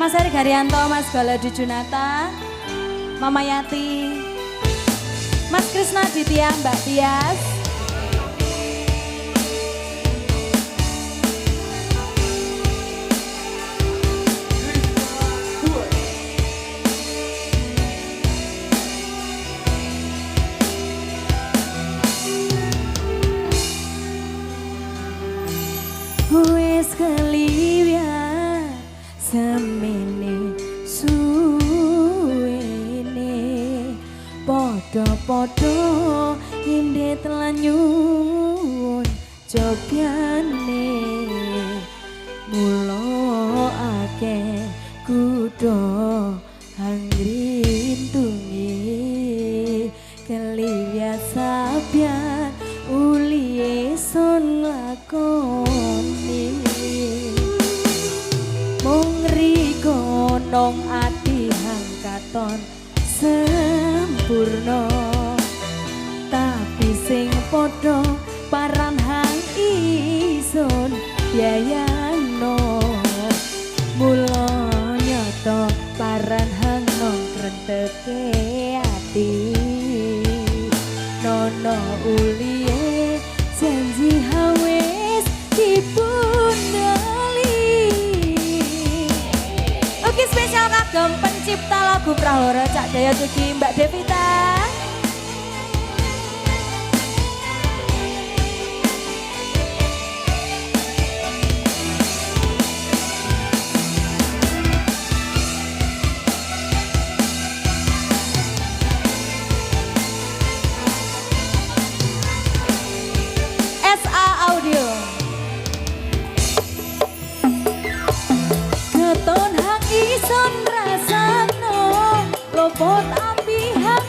Mas Heri Garyanto, Mas Galadi Junata, Mama Yati, Mas Krisna Ditya, Mbak Tias, wis keliwat semene suwene padha-padha inde telanyun jobyane mula akeh kudu angrintungi keliwat sabyan ulihe son lakoni mung riko nong ati hangkaton sempurna tapi sing padha paran hang ison yayano mula nyata paran hang nong krenteke ati nono ulihe janji hawes dipundali. Oke, spesial kagem pencipta lagu Prahara Cak Daya Tugi Mbak Devita. SA Audio. Keton hang ison rasano lopot ambi hang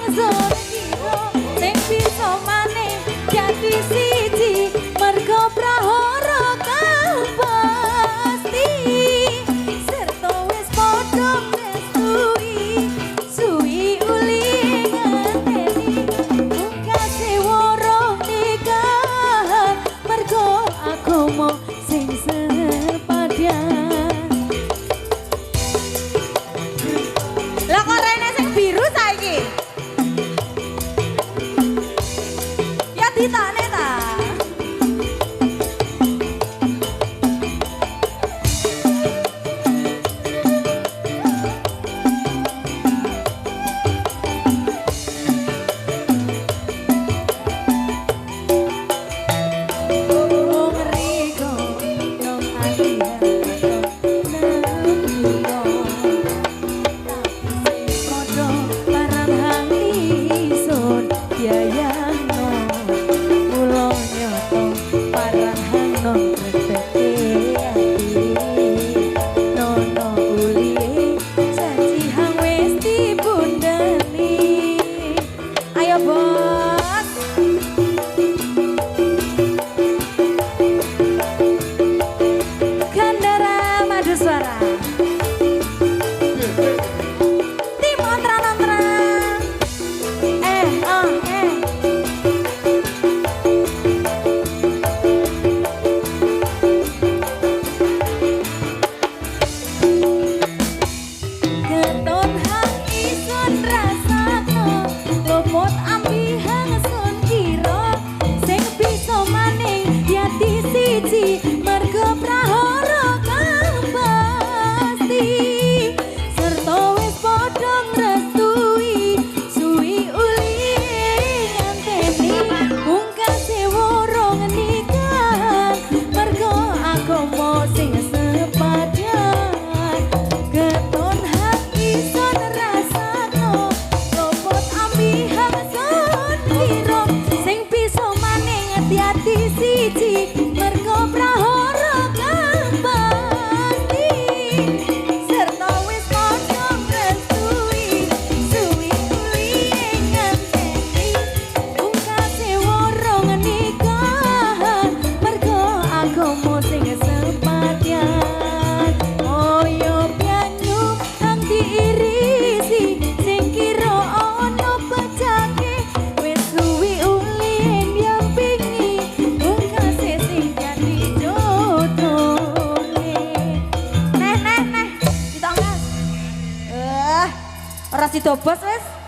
Ora sida bos wis.